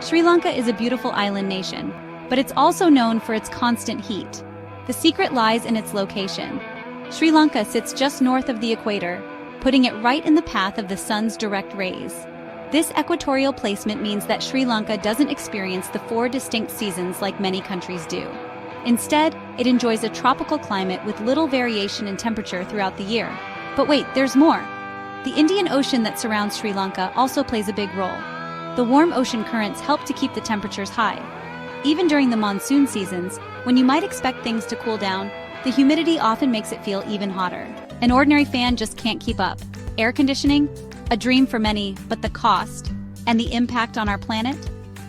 Sri Lanka is a beautiful island nation, but it's also known for its constant heat. The secret lies in its location. Sri Lanka sits just north of the equator, putting it right in the path of the sun's direct rays. This equatorial placement means that Sri Lanka doesn't experience the 4 distinct seasons like many countries do. Instead, it enjoys a tropical climate with little variation in temperature throughout the year. But wait, there's more. The Indian Ocean that surrounds Sri Lanka also plays a big role. The warm ocean currents help to keep the temperatures high. Even during the monsoon seasons, when you might expect things to cool down, the humidity often makes it feel even hotter. An ordinary fan just can't keep up. Air conditioning? A dream for many, but the cost and the impact on our planet?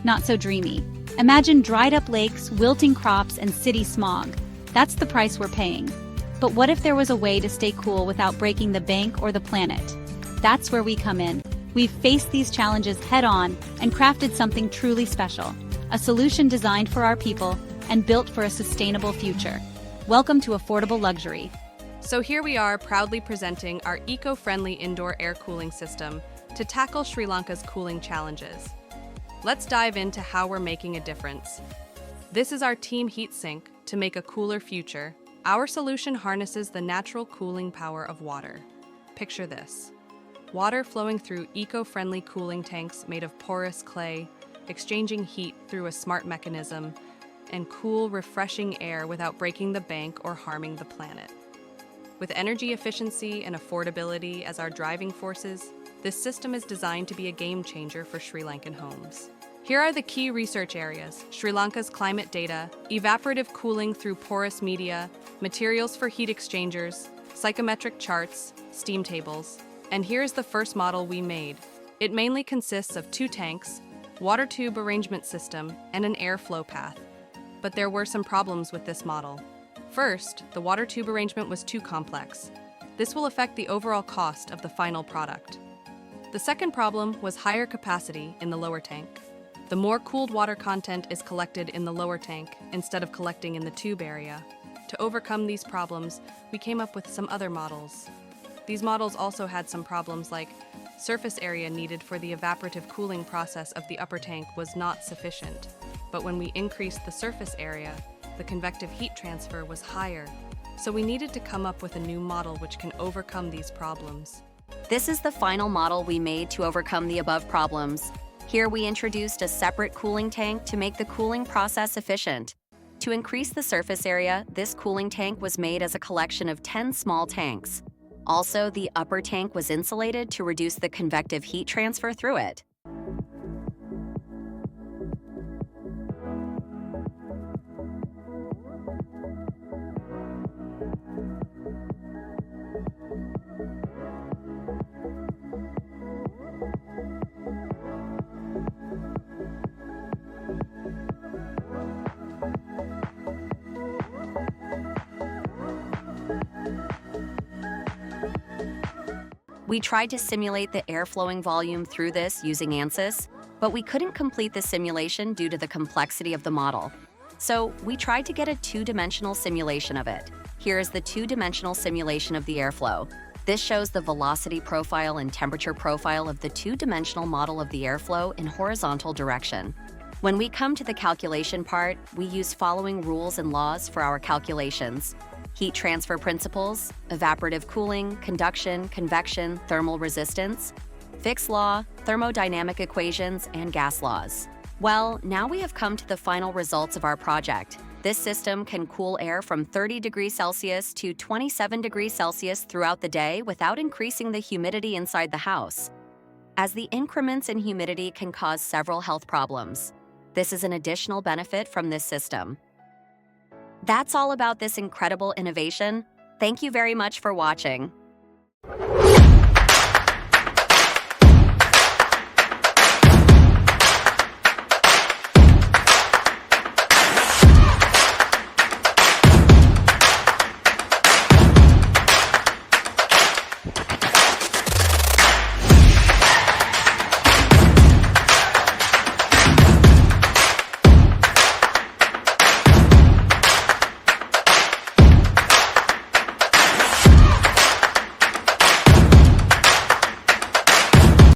Not so dreamy. Imagine dried up lakes, wilting crops, and city smog. That's the price we're paying. But what if there was a way to stay cool without breaking the bank or the planet? That's where we come in. We've faced these challenges head-on and crafted something truly special. A solution designed for our people and built for a sustainable future. Welcome to affordable luxury. So here we are proudly presenting our eco-friendly indoor air cooling system to tackle Sri Lanka's cooling challenges. Let's dive into how we're making a difference. This is our team heat sink to make a cooler future. Our solution harnesses the natural cooling power of water. Picture this. Water flowing through eco-friendly cooling tanks made of porous clay, exchanging heat through a smart mechanism, and cool, refreshing air without breaking the bank or harming the planet. With energy efficiency and affordability as our driving forces, this system is designed to be a game changer for Sri Lankan homes. Here are the key research areas: Sri Lanka's climate data, evaporative cooling through porous media, materials for heat exchangers, psychometric charts, steam tables. And here's the first model we made. It mainly consists of 2 tanks, water tube arrangement system, and an airflow path. But there were some problems with this model. First, the water tube arrangement was too complex. This will affect the overall cost of the final product. The second problem was higher capacity in the lower tank. The more cooled water content is collected in the lower tank instead of collecting in the tube area. To overcome these problems, we came up with some other models. These models also had some problems like surface area needed for the evaporative cooling process of the upper tank was not sufficient. But when we increased the surface area, the convective heat transfer was higher. So we needed to come up with a new model which can overcome these problems. This is the final model we made to overcome the above problems. Here we introduced a separate cooling tank to make the cooling process efficient. To increase the surface area, this cooling tank was made as a collection of 10 small tanks. Also, the upper tank was insulated to reduce the convective heat transfer through it. We tried to simulate the air flowing volume through this using ANSYS, but we couldn't complete the simulation due to the complexity of the model. So we tried to get a 2-dimensional simulation of it. Here is the 2-dimensional simulation of the airflow. This shows the velocity profile and temperature profile of the 2-dimensional model of the airflow in horizontal direction. When we come to the calculation part, we use following rules and laws for our calculations: heat transfer principles, evaporative cooling, conduction, convection, thermal resistance, Fick's law, thermodynamic equations, and gas laws. Well, now we have come to the final results of our project. This system can cool air from 30 degrees Celsius to 27 degrees Celsius throughout the day without increasing the humidity inside the house, as the increments in humidity can cause several health problems. This is an additional benefit from this system. That's all about this incredible innovation. Thank you very much for watching.